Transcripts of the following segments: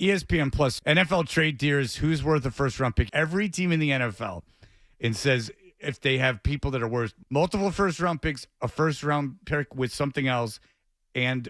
ESPN Plus, NFL Trade Deers, who's worth a first-round pick? Every team in the NFL, and says if they have people that are worth multiple first-round picks, a first-round pick with something else,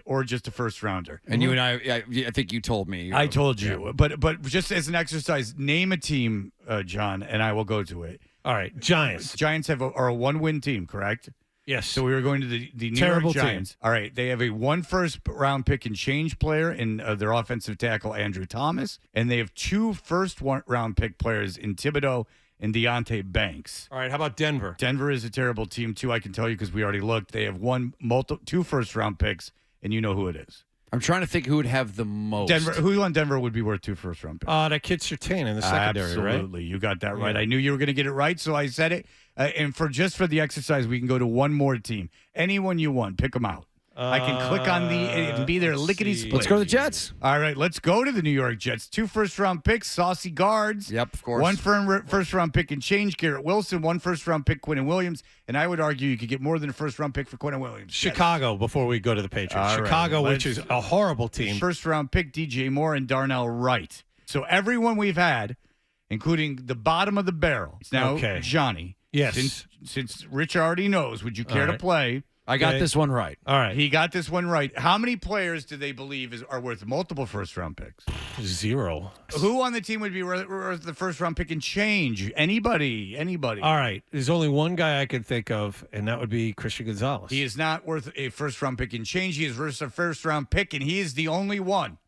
or just a first-rounder. And you and I think you told me. I told you. Yeah. But just as an exercise, name a team, John, and I will go to it. All right, Giants. Giants are a one-win team, correct? Yes. So we were going to the New York Giants. Team. All right. They have a 1 first-round pick and change player in their offensive tackle, Andrew Thomas. And they have 2 first-round pick players in Thibodeau and Deonte Banks. All right. How about Denver? Denver is a terrible team, too. I can tell you because we already looked. They have 2 first-round picks, and you know who it is. I'm trying to think who would have the most. Denver. Who on Denver would be worth 2 first-round picks? That kid Surtain in the secondary, Absolutely. right? Absolutely. You got that right. I knew you were going to get it right, so I said it. And for the exercise, we can go to one more team. Anyone you want, pick them out. I can click on and be there lickety-split. Let's go to the Jets. All right, let's go to the New York Jets. 2 first-round picks, saucy guards. Yep, of course. 1 first-round pick and change, Garrett Wilson. 1 first-round pick, Quinnen Williams. And I would argue you could get more than a first-round pick for Quinnen Williams. Chicago, before we go to the Patriots. All Chicago, right, which is a horrible team. First-round pick, DJ Moore and Darnell Wright. So everyone we've had, including the bottom of the barrel, it's now Johnny. Yes. Since Rich already knows, would you care to play? I got this one right. All right. He got this one right. How many players do they believe are worth multiple first-round picks? 0. Who on the team would be worth the first-round pick and change? Anybody. All right. There's only one guy I can think of, and that would be Christian Gonzalez. He is not worth a first-round pick and change. He is worth a first-round pick, and he is the only one.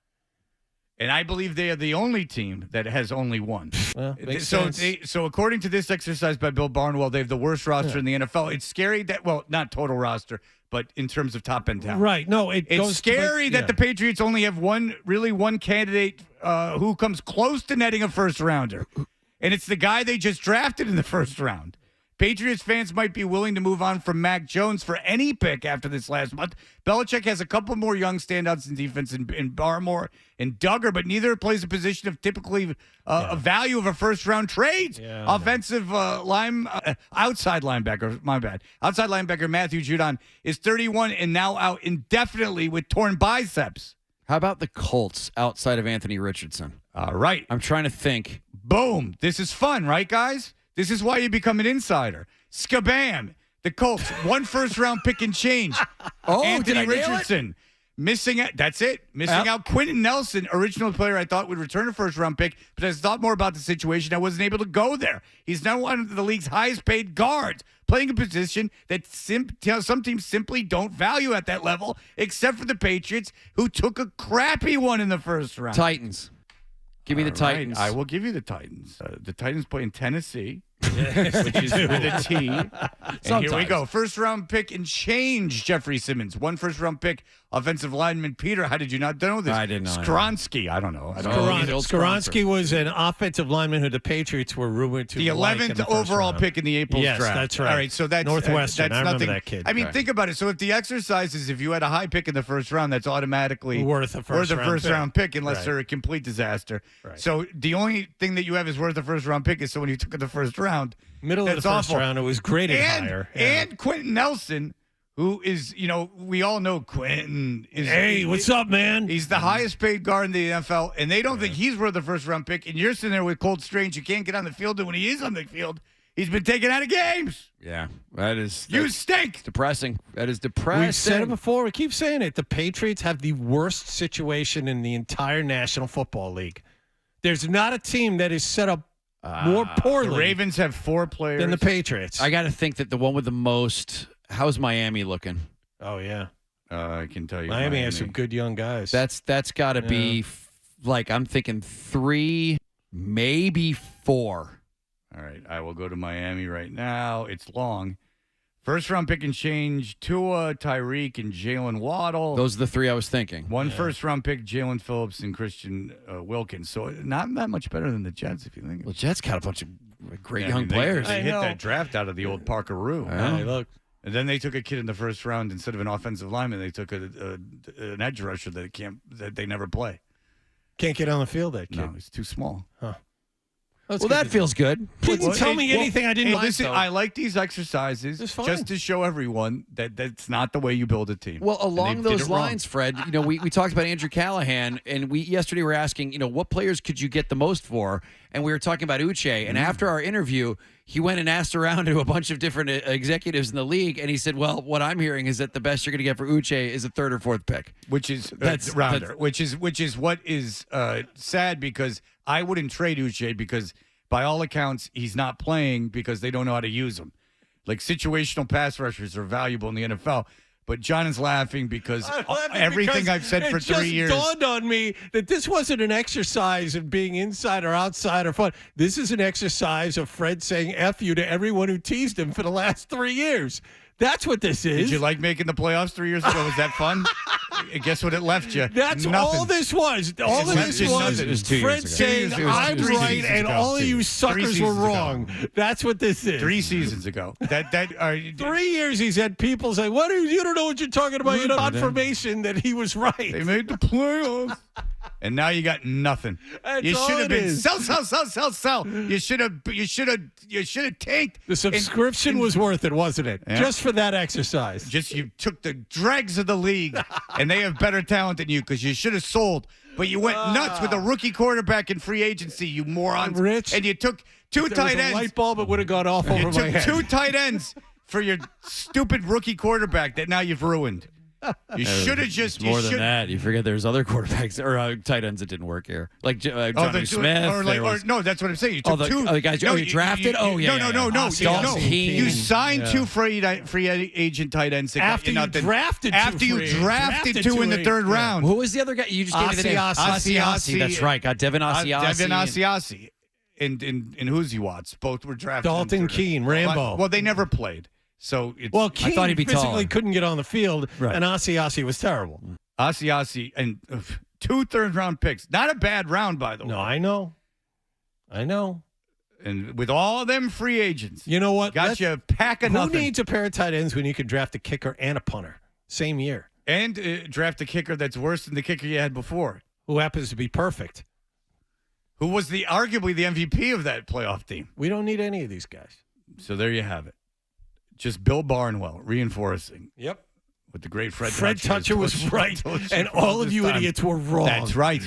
And I believe they are the only team that has only one. Well, makes sense. So according to this exercise by Bill Barnwell, they have the worst roster in the NFL. It's scary that, well, not total roster, but in terms of top-end talent. Right. No, it's scary that the Patriots only have one candidate who comes close to netting a first-rounder. And it's the guy they just drafted in the first round. Patriots fans might be willing to move on from Mac Jones for any pick after this last month. Belichick has a couple more young standouts in defense in Barmore and Duggar, but neither plays a position of typically a value of a first-round trade. Offensive outside linebacker, my bad. Outside linebacker Matthew Judon is 31 and now out indefinitely with torn biceps. How about the Colts outside of Anthony Richardson? All right. I'm trying to think. Boom. This is fun, right, guys? This is why you become an insider. Skabam. The Colts, 1 first-round pick and change. Anthony Richardson. Missing out. That's it. Missing out. Quentin Nelson, original player I thought would return a first-round pick, but as I thought more about the situation, I wasn't able to go there. He's now one of the league's highest-paid guards, playing a position that some teams simply don't value at that level, except for the Patriots, who took a crappy one in the first round. Titans. Give me the Titans. I will give you the Titans. The Titans play in Tennessee, which is with a T. And here we go. First-round pick and change, Jeffrey Simmons. 1 first-round pick, offensive lineman Peter. How did you not know this? I didn't know. Skronsky. I don't know. Skronsky was an offensive lineman who the Patriots were rumored to the 11th overall pick in the April draft. Yes, that's right. All right, so that's Northwestern. That's I remember nothing. that kid. I mean, think about it. So if the exercise is if you had a high pick in the first round, that's automatically worth a first-round pick unless they're a complete disaster. Right. So the only thing that you have is worth a first-round pick is someone who took in the first round. Middle of the first round, it was graded higher. And Quentin Nelson, who is, we all know Quentin is. Hey, what's up, man? He's the highest paid guard in the NFL, and they don't think he's worth a first-round pick. And you're sitting there with Colt Strange. You can't get on the field, and when he is on the field, he's been taken out of games. Yeah, that's you stink. Depressing. That is depressing. We've said it before. We keep saying it. The Patriots have the worst situation in the entire National Football League. There's not a team that is set up more poorly. The Ravens have 4 players than the Patriots. I got to think that the one with the most. How's Miami looking? Oh yeah, I can tell you. Miami has some good young guys. That's got to be I'm thinking 3, maybe 4. All right, I will go to Miami right now. It's long. First-round pick and change, Tua, Tyreek, and Jalen Waddle. Those are the 3 I was thinking. 1 first-round pick, Jalen Phillips and Christian Wilkins. So not that much better than the Jets, if you think. Well, Jets got a bunch of great young players. They hit that draft out of the old Parker-Roo. Hey, look. And then they took a kid in the first round instead of an offensive lineman. They took an edge rusher that they never play. Can't get on the field, that kid. No, he's too small. Huh. That's Well, good that to feels good. Didn't tell me anything I didn't Hey, like. listen, though. I like these exercises It's fine. just to show everyone that that's not the way you build a team. Well, And along they did those it wrong. lines, Fred, we talked about Andrew Callahan, and we yesterday were asking, what players could you get the most for? And we were talking about Uche. And after our interview, he went and asked around to a bunch of different executives in the league, and he said, well, what I'm hearing is that the best you're going to get for Uche is a third or fourth pick. Which is That's- rounder, which is what is sad, because I wouldn't trade Uche, because by all accounts he's not playing because they don't know how to use him. Like, situational pass rushers are valuable in the NFL. But John is laughing because I'm laughing everything because I've said for 3 years. It just dawned on me that this wasn't an exercise in being inside or outside or fun. This is an exercise of Fred saying F you to everyone who teased him for the last 3 years. That's what this is. Did you like making the playoffs 3 years ago? Was that fun? Guess what it left you? That's Nothing. all this was. All of It's this nothing. was It was 2 years Fred ago. saying, It was I'm 3 right seasons and ago. all of you 3 suckers were seasons ago. wrong. That's what this is. 3 seasons ago. 3 years he's had people say, "What? You don't know what you're talking about." You know, confirmation that he was right. They made the playoffs. And now you got nothing. That's You all should have it been is. sell. You should have tanked. The subscription was worth it, wasn't it? Yeah. Just for that exercise. Just you took the dregs of the league, and they have better talent than you, because you should have sold. But you went nuts with a rookie quarterback in free agency, you morons. Rich, and you took two There was tight a ends. light bulb that would have gone off over You my took head. 2 tight ends for your stupid rookie quarterback that now you've ruined. You should have just. It's more you than should, that. You forget there's other quarterbacks or tight ends that didn't work here, like Johnny Smith. No, that's what I'm saying. You took the, two. the guys no, you drafted. No, Dalton Keene. You signed 2 free agent tight ends. After you drafted 2 After you free- drafted drafted 2 in the two third yeah. round. Who was the other guy? You just gave me the name. Asiasi. That's right. Got Devin Asiasi. Devin Asiasi and Who's Watts. Both were drafted. Dalton Keene, Rambo. Well, they never played. So it's, Well, Keene thought he'd be physically taller. couldn't get on the field, Right. and Asiasi was terrible. Asiasi and 2 third-round picks. Not a bad round, by the way. No, I know. And with all them free agents, You know what? got you a pack of Who nothing. needs a pair of tight ends when you can draft a kicker and a punter same year? And draft a kicker that's worse than the kicker you had before, Who happens to be perfect? who was arguably the MVP of that playoff team. We don't need any of these guys. So there you have it. Just Bill Barnwell reinforcing Yep. with the great Fred Toucher was right, and all of you idiots were wrong. That's right.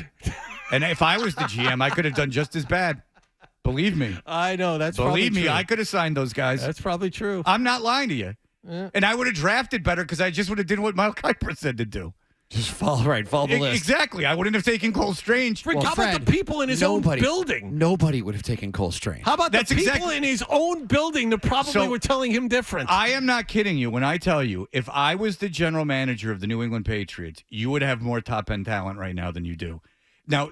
And if I was the GM, I could have done just as bad. Believe me. I know. That's Believe probably me, true. I could have signed those guys. That's probably true. I'm not lying to you. Yeah. And I would have drafted better, because I just would have did what Mike Kuiper said to do. Just follow the list. Exactly. I wouldn't have taken Cole Strange. How about Fred, the people in his own building? Nobody would have taken Cole Strange. How about That's the people exactly- in his own building that probably So- were telling him different? I am not kidding you when I tell you, if I was the general manager of the New England Patriots, you would have more top-end talent right now than you do. Now,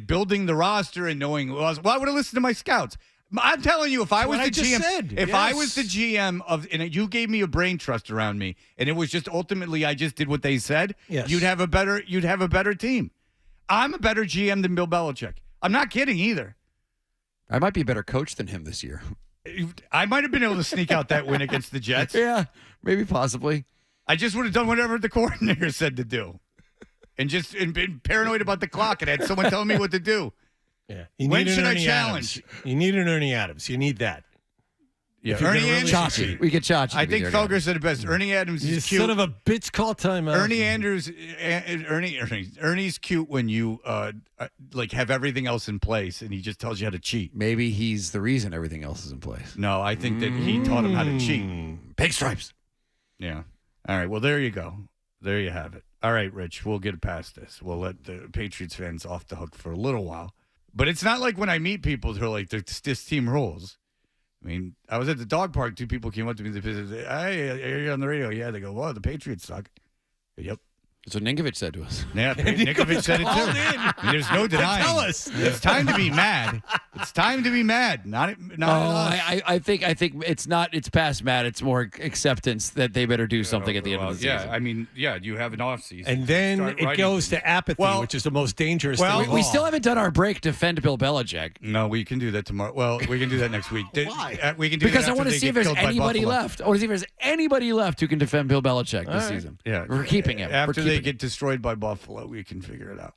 building the roster and knowing, well, I would have listened to my scouts. I'm telling you, if I was what the I just GM, said. if I Yes. was the GM and you gave me a brain trust around me, and it was just ultimately I just did what they said, Yes. you'd have a better team. I'm a better GM than Bill Belichick. I'm not kidding either. I might be a better coach than him this year. I might have been able to sneak out that win against the Jets. Yeah, maybe possibly. I just would have done whatever the coordinator said to do, and been paranoid about the clock and had someone telling me what to do. Yeah. When should I challenge? You need an Ernie Adams. You need that. Yeah, If you're Ernie gonna really Andrews. succeed. We get Chachi. I think Felger said it best. Ernie Adams You is cute. son of a bitch, call timeout. Ernie's cute when you like have everything else in place, and he just tells you how to cheat. Maybe he's the reason everything else is in place. No, I think that he taught him how to cheat. Pig stripes. Yeah. All right. Well, there you go. There you have it. All right, Rich. We'll get past this. We'll let the Patriots fans off the hook for a little while. But it's not like when I meet people who are like, this team rules. I mean, I was at the dog park. 2 people came up to me. They said, "Hey, are you on the radio?" Yeah. They go, "Well, the Patriots suck." Yep. That's what Ninkovich said to us. Yeah, Nikovich said it too. I mean, there's no denying. Tell us. It's time to be mad. It's time to be mad. Not at us. I think it's not. It's past Matt. It's more acceptance that they better do something at the end of the season. Yeah, I mean, you have an off season. And then Start it writing goes things. to apathy, Well- which is the most dangerous well, thing. of we all. still haven't done our break to defend Bill Belichick. No, we can do that tomorrow. Well, we can do that next week. Why? We can do Because that I want to after see they if get there's killed by anybody Buffalo. left. I want to see if there's anybody left who can defend Bill Belichick this season. Yeah, We're keeping him. After We're they keeping get destroyed by Buffalo, we can figure it out.